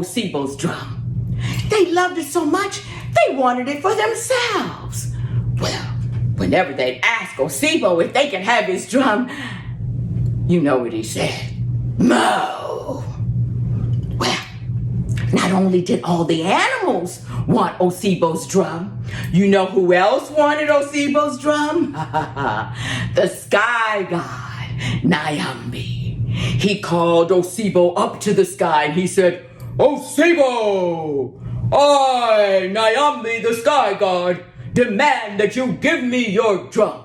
Osebo's drum. They loved it so much, they wanted it for themselves. Well, whenever they'd ask Osebo if they could have his drum, you know what he said. Mo! Well, not only did all the animals want Osebo's drum, you know who else wanted Osebo's drum? The sky god, Nyambi. He called Osebo up to the sky and he said, Osebo! I, Nyambi the sky god, demand that you give me your drum.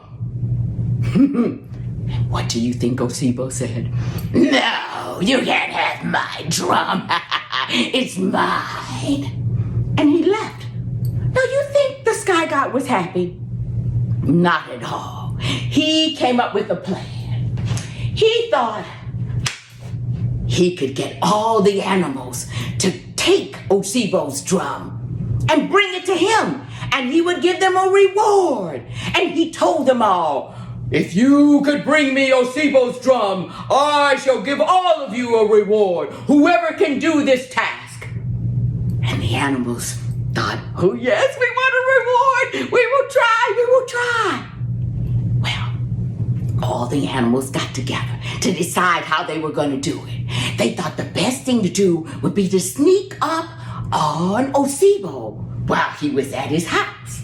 What do you think Osebo said? No, you can't have my drum. It's mine. And he left. Now you think the sky god was happy? Not at all. He came up with a plan. He thought he could get all the animals to take Osebo's drum and bring it to him, and he would give them a reward. And he told them all, if you could bring me Osebo's drum, I shall give all of you a reward, whoever can do this task. And the animals thought, oh yes, we want a reward. We will try. Well, all the animals got together to decide how they were going to do it. They thought the best thing to do would be to sneak up on Osebo while he was at his house.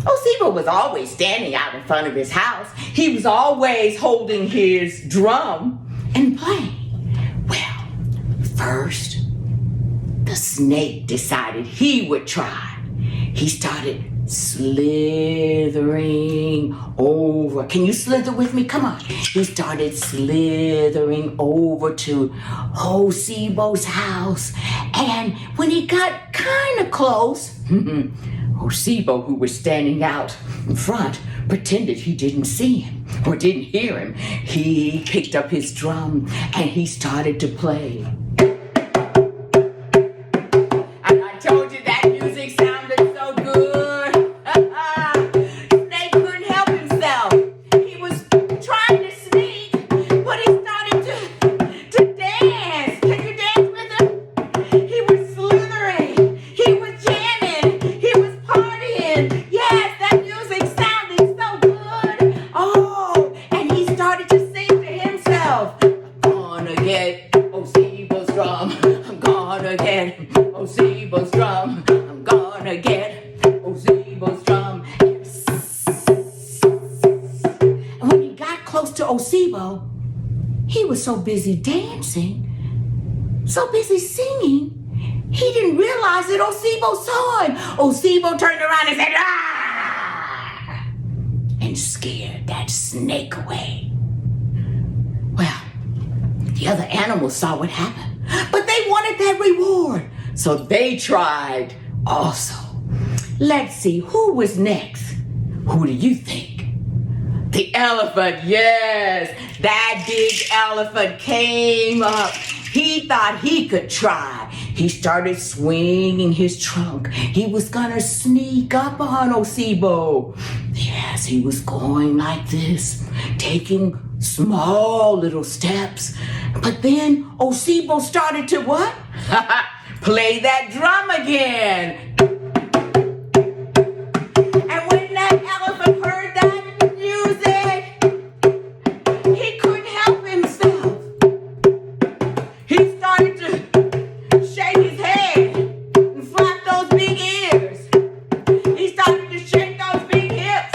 Osebo was always standing out in front of his house. He was always holding his drum and playing. Well, first, the snake decided he would try. He started slithering over. Can you slither with me? Come on. He started slithering over to Osebo's house. And when he got kind of close, Osebo, who was standing out in front, pretended he didn't see him or didn't hear him. He picked up his drum and he started to play. And I told you that music sounded so good. Snake couldn't help himself. He was trying to sneak, but he started to dance. Can you dance with him? He was slithering. He was jamming. He was partying. Yes, that music sounded so good. Oh, and he started to sing to himself. I'm gonna get Osebo's drum. I'm gonna get Osebo's drum. I'm gonna get Osebo's drum. And when he got close to Osebo, he was so busy dancing, so busy singing, he didn't realize that Osebo saw him. Osebo turned around and said, ah! And scared that snake away. Well, the other animals saw what happened, but they wanted that reward. So they tried also. Let's see, who was next? Who do you think? The elephant, yes. That big elephant came up. He thought he could try. He started swinging his trunk. He was gonna sneak up on Osebo. Yes, he was going like this, taking small little steps. But then Osebo started to what? Play that drum again. And when that elephant heard that music, he couldn't help himself. He started to shake his head and flap those big ears. He started to shake those big hips.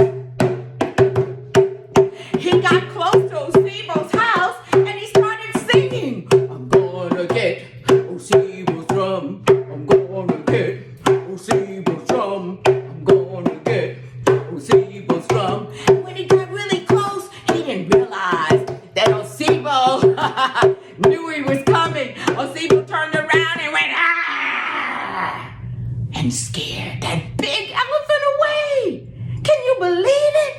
He got close to Osebo's house and he started singing. I'm gonna get Osebo's drum. I'm gonna get Osebo's drum. I'm gonna get Osebo's drum. And when he got really close, he didn't realize that Osebo knew he was coming. Osebo turned around and went, ah! And scared that big elephant away. Can you believe it?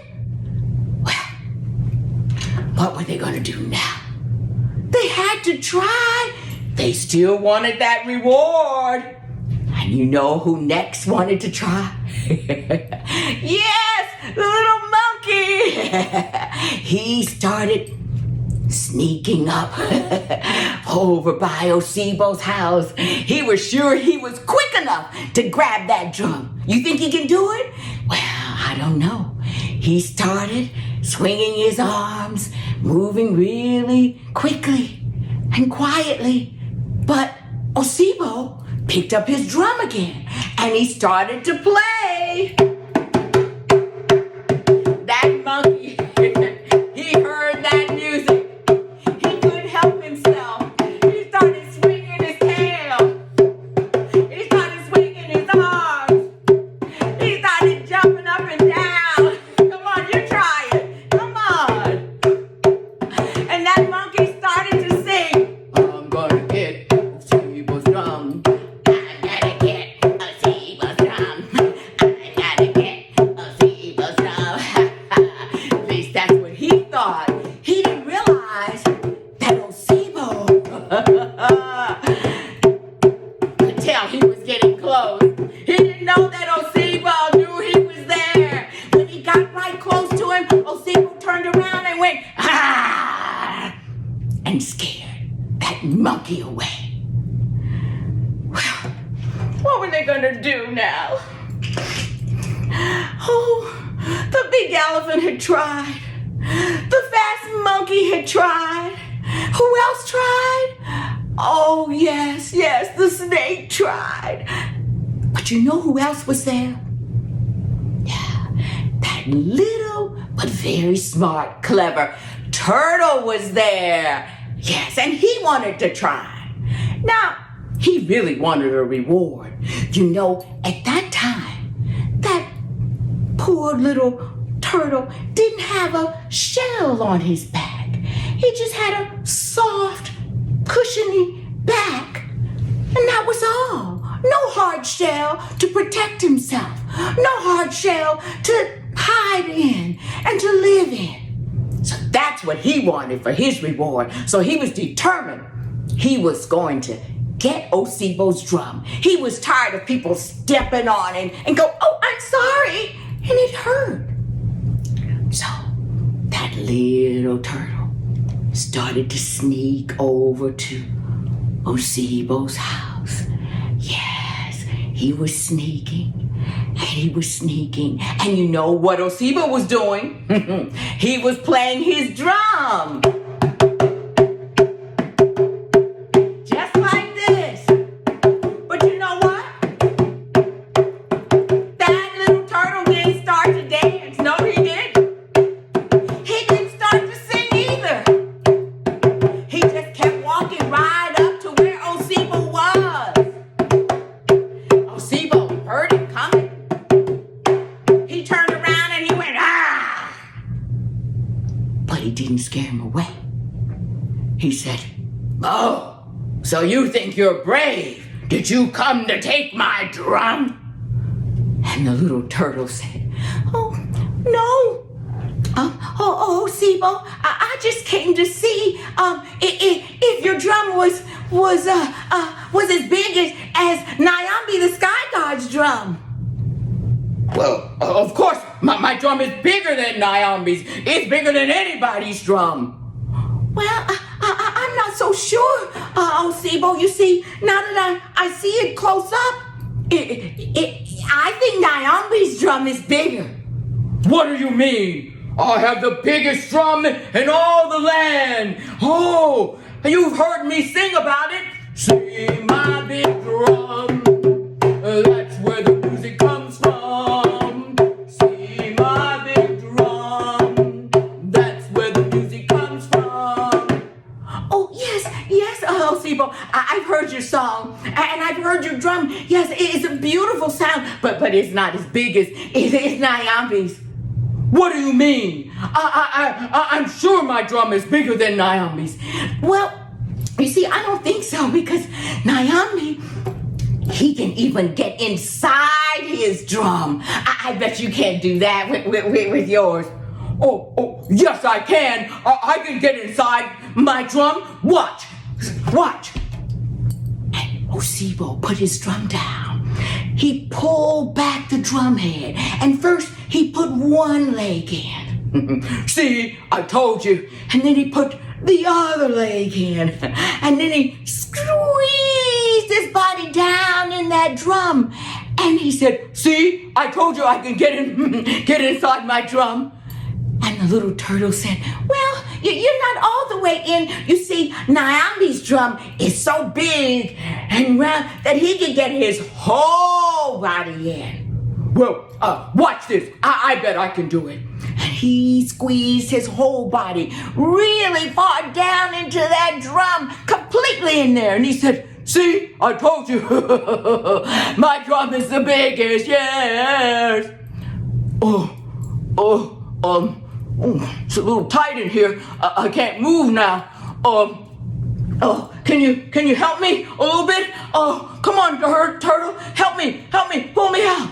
Well, what were they going to do now? They had to try. They still wanted that reward. And you know who next wanted to try? Yes, the little monkey. He started sneaking up over by Osibo's house. He was sure he was quick enough to grab that drum. You think he can do it? Well, I don't know. He started swinging his arms, moving really quickly and quietly. But Osibo picked up his drum again and he started to play. That monkey, he heard that music. He couldn't help himself. He started swinging his tail. He started swinging his arms. He started jumping up and down. Come on, you try it. Come on. And that monkey started to sing, I'm gonna get Osibo's drum. I gotta get Osibo's drum. I gotta get Osibo's drum. At least that's what he thought. He didn't realize that Osibo could tell he was getting close. He didn't know that Osibo knew he was there. When he got right close to him, Osibo turned around and went, ah, and scared that monkey away. Well, what were they gonna do now? Oh, the big elephant had tried. The fast monkey had tried. Who else tried? Oh, yes, the snake tried. But you know who else was there? Yeah, that little but very smart, clever turtle was there. Yes, and he wanted to try. Now, he really wanted a reward. You know, at that time, that poor little turtle didn't have a shell on his back. He just had a soft, cushiony back. And that was all. No hard shell to protect himself. No hard shell to hide in and to live in. So that's what he wanted for his reward. So he was determined he was going to get Osibo's drum. He was tired of people stepping on it and go, oh, I'm sorry. And it hurt. So that little turtle started to sneak over to Osibo's house. Yes, he was sneaking. And he was sneaking. And you know what Osibo was doing? He was playing his drum. Just like this. But you know what? That little turtle didn't start to dance. No, he didn't. He didn't start to sing either. He just kept walking right up to where Osibo was. Osibo heard him coming. He turned around and he went, ah! But he didn't scare him away. He said, oh, so you think you're brave? Did you come to take my drum? And the little turtle said, oh, no. Osibo, I just came to see if your drum was as big as Nyambi the sky god's drum. Well, of course, my drum is bigger than Nyambi's. It's bigger than anybody's drum. Well, I'm not so sure, Osibo. You see, now that I see it close up, I think Nyambi's drum is bigger. What do you mean? I have the biggest drum in all the land. Oh, you've heard me sing about it. See my big drum. That's where the music comes from. See my big drum. That's where the music comes from. Oh, yes, Osibo. I've heard your song. And I've heard your drum. Yes, it's a beautiful sound. But it's not as big as Nyambi's. What do you mean? I'm sure my drum is bigger than Nyambi's. Well, you see, I don't think so because Nyambi, he can even get inside his drum. I bet you can't do that with yours. Oh, yes, I can. I can get inside my drum. Watch. And Osibo put his drum down. He pulled back the drum head, and first he put one leg in. See, I told you. And then he put the other leg in. And then he squeezed his body down in that drum. And he said, see, I told you I can get inside my drum. And the little turtle said, well, you're not all the way in. You see, Nyambi's drum is so big and round that he can get his whole body in. Well, watch this. I bet I can do it. And he squeezed his whole body really far down into that drum, completely in there. And he said, see, I told you. My drum is the biggest, yes. It's a little tight in here. I can't move now. Can you help me a little bit? Come on, turtle, help me, pull me out.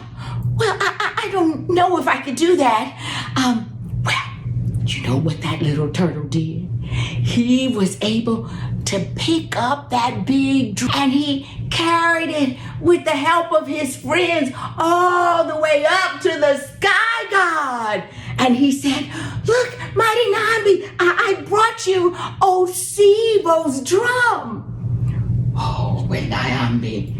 Well, I don't know if I could do that. Well, you know what that little turtle did? He was able to pick up that big drum and he carried it with the help of his friends all the way up to the sky god. And he said, look, Mighty Nyambi, I brought you Osibo's drum. Oh, when Nyambi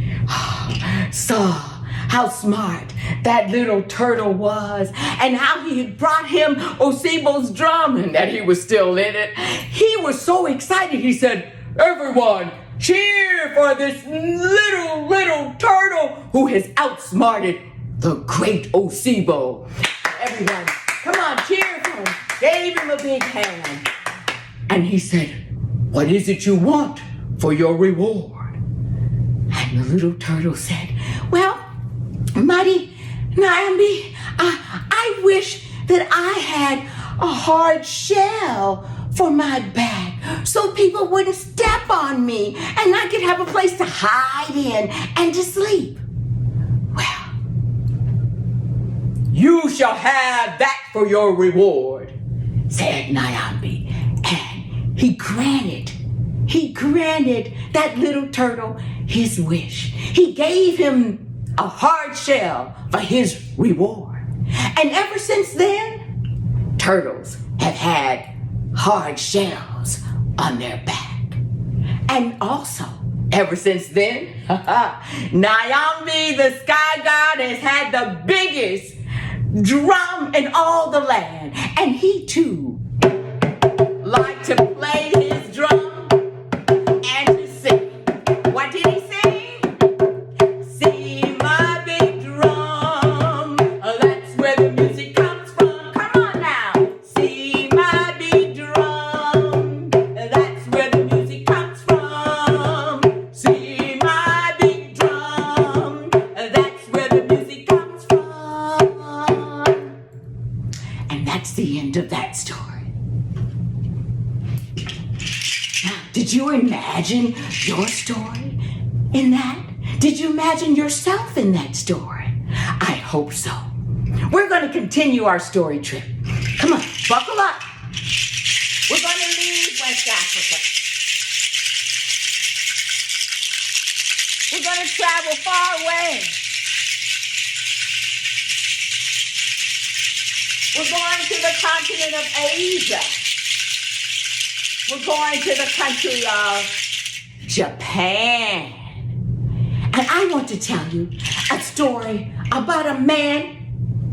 saw how smart that little turtle was and how he had brought him Osibo's drum and that he was still in it, he was so excited. He said, everyone, cheer for this little turtle who has outsmarted the great Osibo. Everyone, come on, cheer for him. Gave him a big hand. And he said, what is it you want for your reward? And the little turtle said, well, Mighty Nyambi, I wish that I had a hard shell for my back so people wouldn't step on me and I could have a place to hide in and to sleep. Well, you shall have that for your reward, said Nyambi. And he granted that little turtle his wish. He gave him a hard shell for his reward. And ever since then, turtles have had hard shells on their back. And also, ever since then, Nyambi, the sky god, has had the biggest drum in all the land. And he too liked to play his drum and to sing. What did he sing? See my big drum, that's where the music comes from. Come on now. See my big drum, that's where the music comes from. See my big drum, that's where the music comes from. And that's the end of that story. Did you imagine your story in that? Did you imagine yourself in that story? I hope so. We're going to continue our story trip. Come on, buckle up. We're going to leave West Africa. We're going to travel far away. We're going to the continent of Asia. We're going to the country of Japan. And I want to tell you a story about a man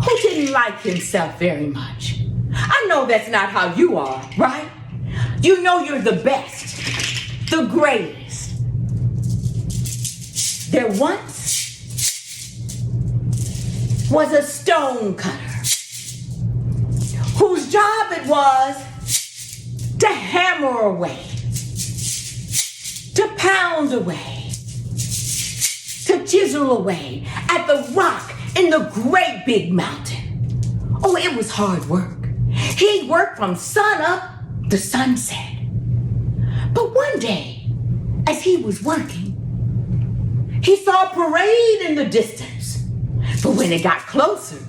who didn't like himself very much. I know that's not how you are, right? You know you're the best, the greatest. There once was a stone cutter whose job it was to hammer away, to pound away, to chisel away at the rock in the great big mountain. Oh, it was hard work. He'd work from sun up to sunset. But one day, as he was working, he saw a parade in the distance. But when it got closer,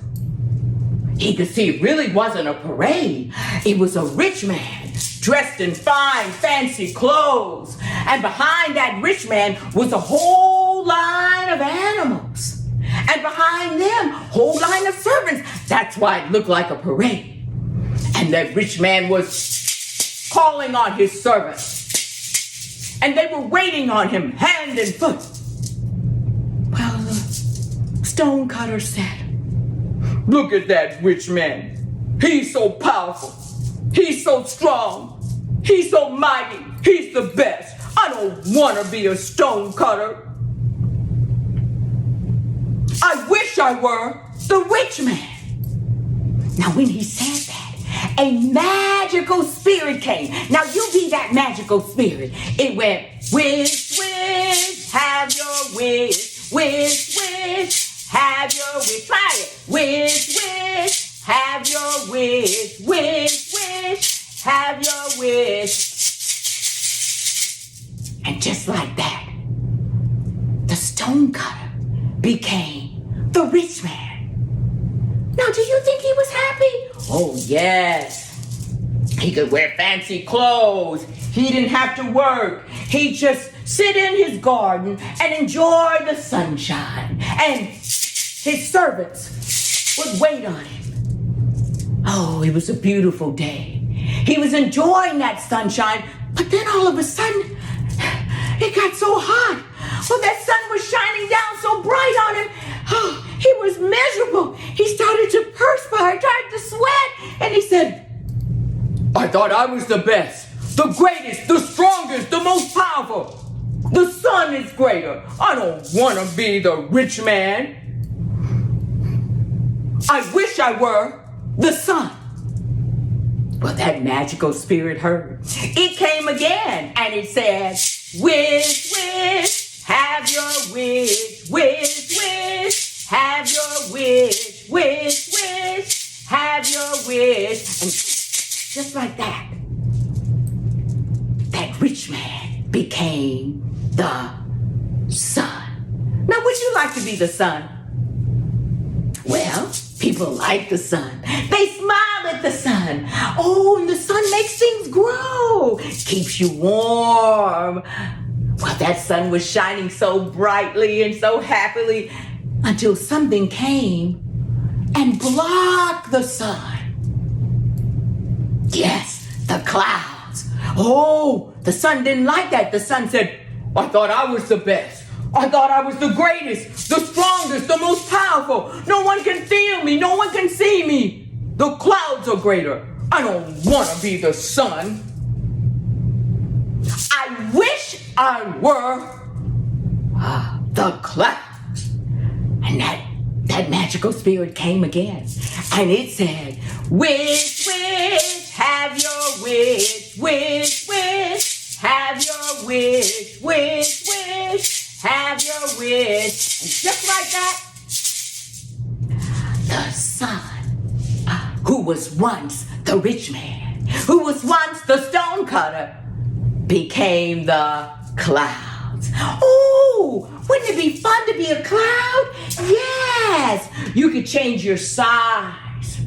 he could see it really wasn't a parade. It was a rich man dressed in fine, fancy clothes. And behind that rich man was a whole line of animals. And behind them, a whole line of servants. That's why it looked like a parade. And that rich man was calling on his servants. And they were waiting on him hand and foot. Well, the stonecutter said, "Look at that rich man. He's so powerful. He's so strong. He's so mighty. He's the best. I don't want to be a stonecutter. I wish I were the rich man." Now, when he said that, a magical spirit came. Now, you be that magical spirit. It went, "Wish, wish, have your wish. Wish, wish, have your wish." Try it. "Wish, wish, have your wish. Wish, wish, have your wish." And just like that, the stonecutter became the rich man. Now, do you think he was happy? Oh, yes. He could wear fancy clothes. He didn't have to work. He'd just sit in his garden and enjoy the sunshine. And his servants would wait on him. Oh, it was a beautiful day. He was enjoying that sunshine, but then all of a sudden, it got so hot. Well, that sun was shining down so bright on him. Oh, he was miserable. He started to perspire, started to sweat, and he said, "I thought I was the best, the greatest, the strongest, the most powerful. The sun is greater. I don't want to be the rich man. I wish I were the sun." Well, that magical spirit heard. It came again, and it said, "Wish, wish, have your wish. Wish, wish, have your wish. Wish, wish, have your wish." And just like that, that rich man became the sun. Now, would you like to be the sun? Well, people like the sun. They smile at the sun. Oh, and the sun makes things grow. Keeps you warm. Well, that sun was shining so brightly and so happily until something came and blocked the sun. Yes, the clouds. Oh, the sun didn't like that. The sun said, "I thought I was the best. I thought I was the greatest, the strongest, the most powerful. No one can feel me. No one can see me. The clouds are greater. I don't want to be the sun. I wish I were the clouds." And that magical spirit came again. And it said, "Wish, wish, have your wish. Wish, wish, have your wish. Wish, wish, have your wish." And just like that, the sun, who was once the rich man, who was once the stonecutter, became the clouds. Oh, wouldn't it be fun to be a cloud? Yes. You could change your size.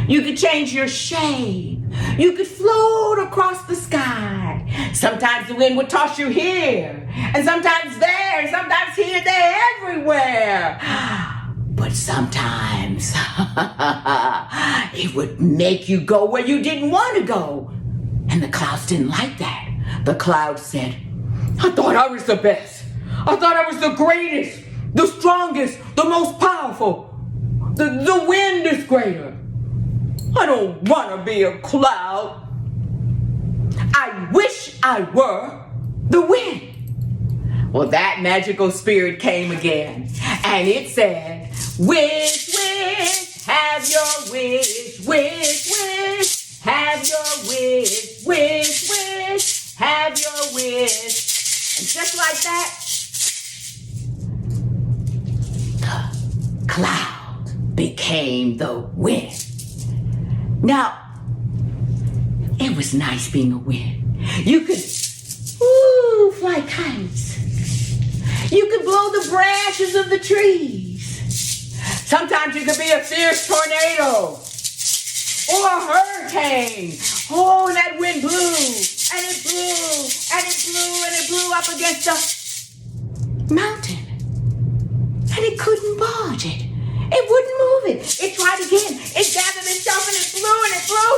You could change your shape. You could float across the sky. Sometimes the wind would toss you here, and sometimes there, and sometimes here, there, everywhere. But sometimes it would make you go where you didn't want to go. And the clouds didn't like that. The clouds said, "I thought I was the best. I thought I was the greatest, the strongest, the most powerful. The wind is greater. I don't want to be a cloud. I wish I were the wind." Well, that magical spirit came again, and it said, "Wish, wish, have your wish. Wish, wish, have your wish. Wish, wish, have your wish." And just like that, the cloud became the wind. Now, it was nice being a wind. You could fly kites. You could blow the branches of the trees. Sometimes you could be a fierce tornado or a hurricane. Oh, and that wind blew, and it blew, and it blew, and it blew up against the mountain. And it couldn't budge it. It wouldn't move it. It tried again. It gathered itself and it blew and it blew.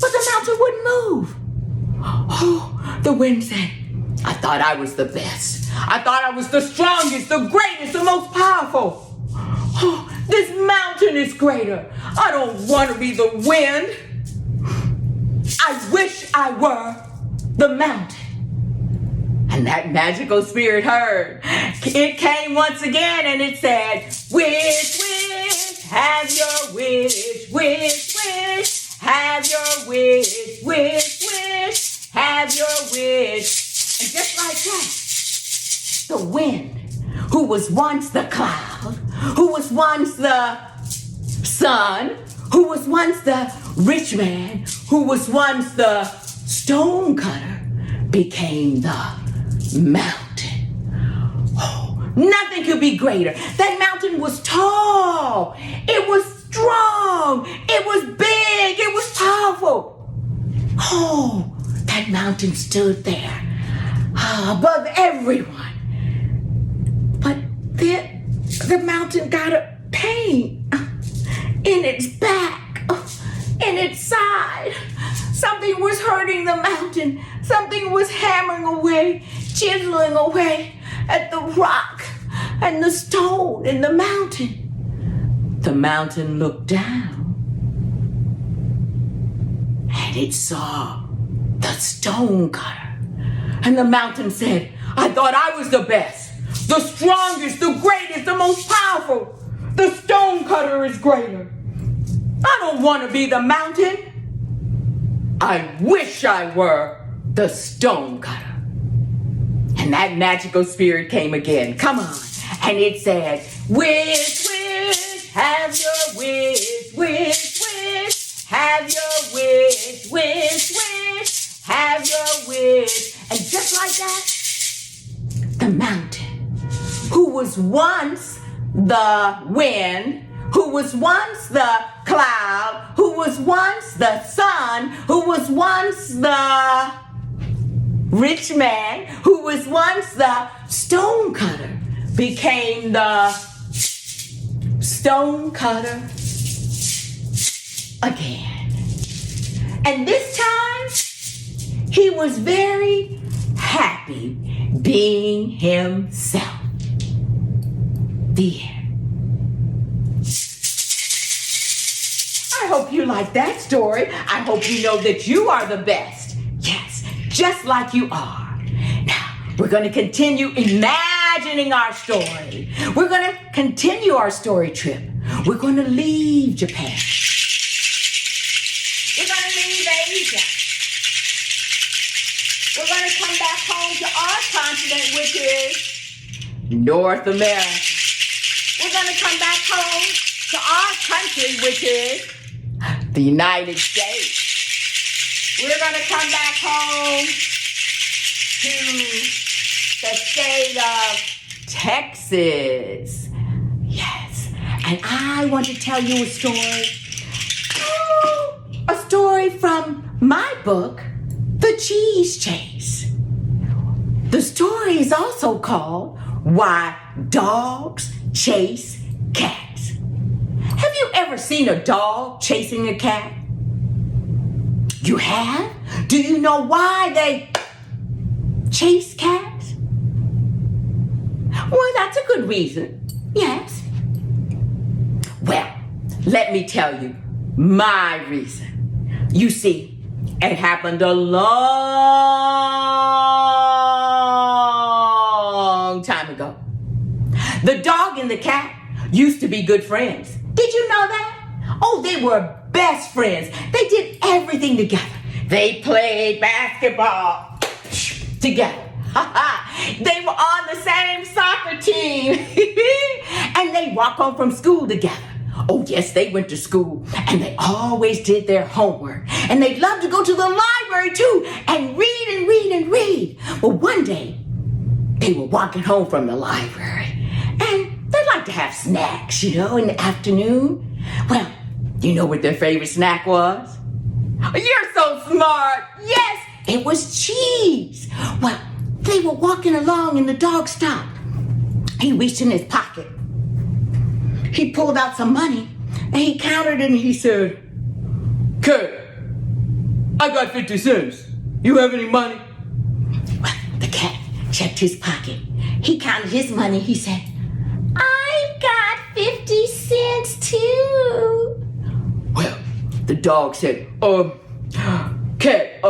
But the mountain wind said, I thought I was the best. I thought I was the strongest, the greatest, the most powerful. Oh, this mountain is greater. I don't want to be the wind. I wish I were the mountain. And that magical spirit heard. It came once again and it said, wish, wish, have your wish, wish, wish, have your wish, wish, wish, have your wish. And just like that, the wind, who was once the cloud, who was once the sun, who was once the rich man, who was once the stone cutter, became the mountain. Oh, nothing could be greater. That mountain was tall. It was strong. It was big. It was powerful. Oh, that mountain stood there above everyone. But then the mountain got a pain in its back, in its side. Something was hurting the mountain. Something was hammering away, chiseling away at the rock and the stone in the mountain. The mountain looked down and it saw the stone cutter. And the mountain said, I thought I was the best, the strongest, the greatest, the most powerful. The stone cutter is greater. I don't want to be the mountain. I wish I were the stone cutter. And that magical spirit came again. Come on. And it said, wish, wish, have your wish, wish, wish, have your wish, wish, wish, have your wish. And just like that, the mountain, who was once the wind, who was once the cloud, who was once the sun, who was once the rich man, who was once the stone cutter, became the stone cutter again. And this time, he was very happy being himself. The end. I hope you like that story. I hope you know that you are the best. Yes, just like you are. Now, we're going to continue imagining our story. We're going to continue our story trip. We're going to leave Japan. We're going to leave Asia. We're going to come back home to our continent, which is North America. We're going to come back home to our country, which is the United States. We're going to come back home to the state of Texas. Yes. And I want to tell you a story. A story from my book, The Cheese Chase. The story is also called Why Dogs Chase Cats. Have you ever seen a dog chasing a cat? You have? Do you know why they chase cats? Well, that's a good reason. Yes. Well, let me tell you my reason. You see, it happened a long time ago. The dog and the cat used to be good friends. Did you know that? Oh, they were best friends. They did everything together. They played basketball together. They were on the same soccer team. And they walked home from school together. Oh, yes, they went to school. And they always did their homework. And they loved to go to the library, too, and read and read and read. Well, one day, they were walking home from the library. And they like to have snacks, in the afternoon. Well, you know what their favorite snack was? You're so smart. Yes, it was cheese. Well, they were walking along and the dog stopped. He reached in his pocket. He pulled out some money and he counted it and he said, "Cat, I got 50 cents. You have any money?" The cat checked his pocket. He counted his money. He said, "I got 50 cents too." Well, the dog said, "Cat,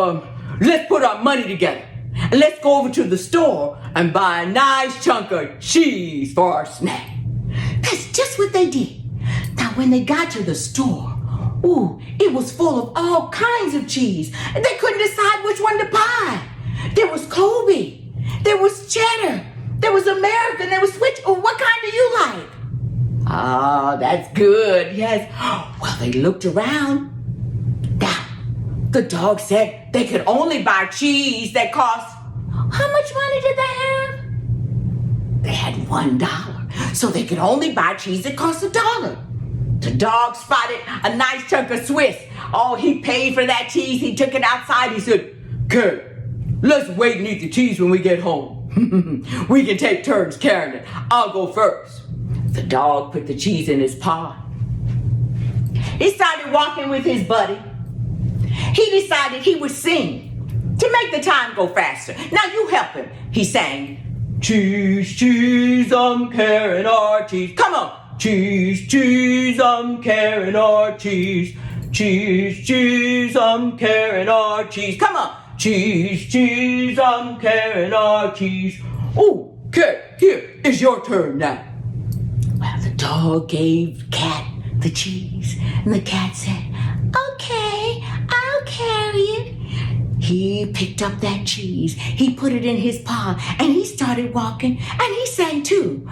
let's put our money together and let's go over to the store and buy a nice chunk of cheese for our snack." That's just what they did. Now, when they got to the store, it was full of all kinds of cheese. And they couldn't decide which one to buy. There was Colby. There was cheddar. There was American. There was Swiss. Oh, what kind do you like? Ah, that's good. Yes. Well, they looked around. Now, the dog said they could only buy cheese that cost. How much money did they have? They had $1. So they could only buy cheese that cost $1. The dog spotted a nice chunk of Swiss. Oh, he paid for that cheese. He took it outside. He said, "Cat, let's wait and eat the cheese when we get home. We can take turns carrying it. I'll go first." The dog put the cheese in his paw. He started walking with his buddy. He decided he would sing to make the time go faster. Now you help him. He sang, "Cheese, cheese, I'm carrying our cheese." Come on. "Cheese, cheese, I'm carrying our cheese. Cheese, cheese, I'm carrying our cheese." Come on. "Cheese, cheese, I'm carrying our cheese." "Oh, Cat, here, it's your turn now." Well, the dog gave the cat the cheese, and the cat said, "Okay, I'll carry it." He picked up that cheese, he put it in his paw, and he started walking, and he sang too.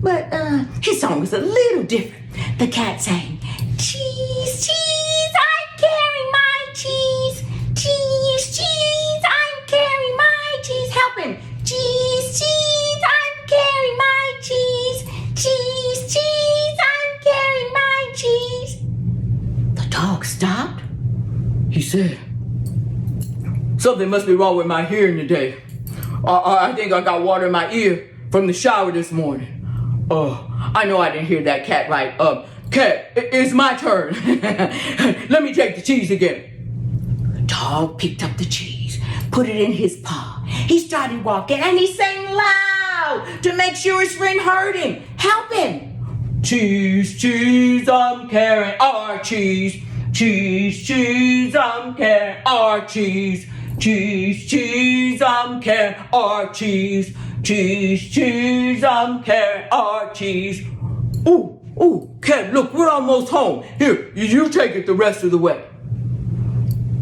But his song was a little different. The cat sang, "Cheese, cheese, I'm carrying my cheese. Cheese, cheese, I'm carrying my cheese." Help him. "Cheese, cheese, I'm carrying my cheese. Cheese, cheese, I'm carrying my cheese." The dog stopped. He said, "Something must be wrong with my hearing today. I think I got water in my ear from the shower this morning. I know I didn't hear that cat right. Cat, it's my turn. Let me take the cheese again." The dog picked up the cheese, put it in his paw. He started walking and he sang loud to make sure his friend heard him. Help him. "Cheese, cheese, I'm carrying our cheese. Cheese, cheese, I'm carrying our cheese. Cheese, cheese, I'm carrying our cheese. Cheese, cheese, I'm carrying our cheese." Cat, look, we're almost home. Here, you take it the rest of the way.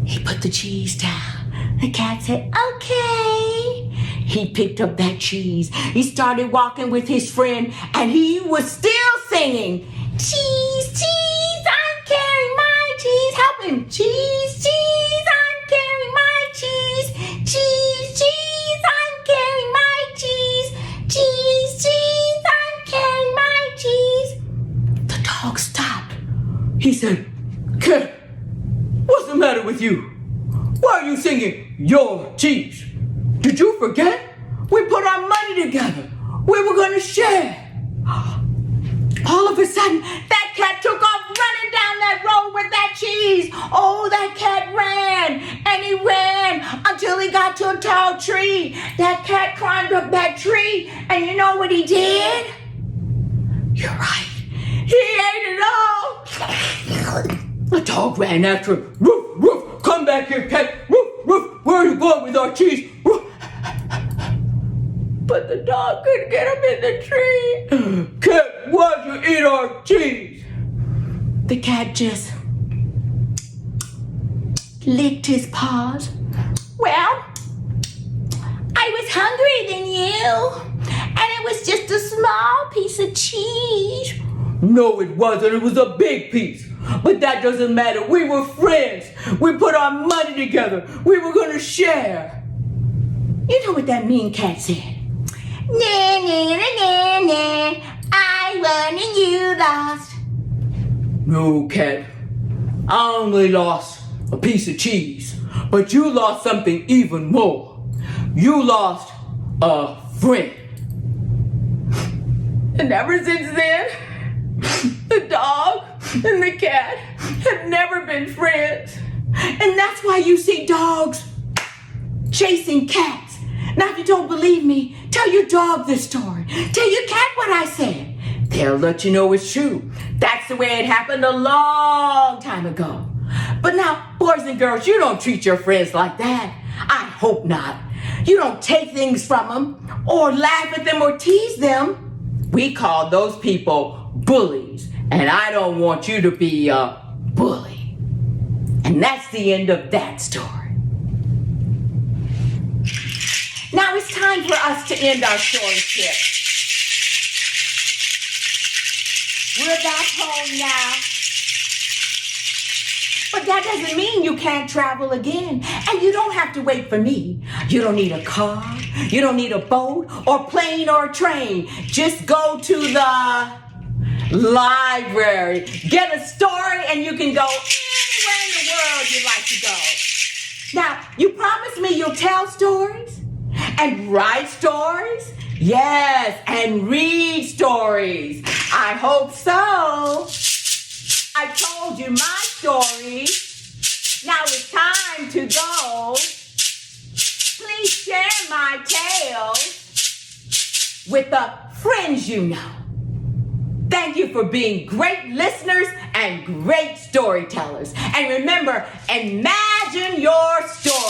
He put the cheese down. The cat said, "Okay." He picked up that cheese. He started walking with his friend, and he was still singing, "Cheese, cheese, I'm carrying my cheese." Help him. "Cheese, cheese, I'm carrying my cheese. Cheese, cheese, I'm carrying my cheese. Cheese, cheese, I'm carrying my cheese." The dog stopped. He said, "Cat, what's the matter with you? Why are you singing your cheese? Did you forget? We put our money together. We were going to share." All of a sudden, that cat took off running down that road with that cheese. Oh, that cat ran, and he ran until he got to a tall tree. That cat climbed up that tree, and you know what he did? You're right. He ate it all. The dog ran after him. "Woof, woof, come back here, cat. Woof, woof, where are you going with our cheese?" Woof. But the dog couldn't get him in the tree. "Cat, why'd you eat our cheese?" The cat just licked his paws. "Well, I was hungrier than you, and it was just a small piece of cheese." "No, it wasn't. It was a big piece. But that doesn't matter. We were friends. We put our money together. We were going to share." You know what that mean cat said? "Nah, nah, nah, nah, nah. I won and you lost." "No, cat. I only lost a piece of cheese. But you lost something even more. You lost a friend." And ever since then, the dog and the cat have never been friends. And that's why you see dogs chasing cats. Now, if you don't believe me, tell your dog this story. Tell your cat what I said. They'll let you know it's true. That's the way it happened a long time ago. But now, boys and girls, you don't treat your friends like that. I hope not. You don't take things from them or laugh at them or tease them. We call those people bullies, and I don't want you to be a bully. And that's the end of that story. Now it's time for us to end our story trip. We're back home now. But that doesn't mean you can't travel again. And you don't have to wait for me. You don't need a car. You don't need a boat or plane or a train. Just go to the library. Get a story and you can go anywhere in the world you'd like to go. Now, you promise me you'll tell stories and write stories? Yes, and read stories. I hope so. I told you my story. Now it's time to go. Please share my tale with the friends you know. Thank you for being great listeners and great storytellers. And remember, imagine your story.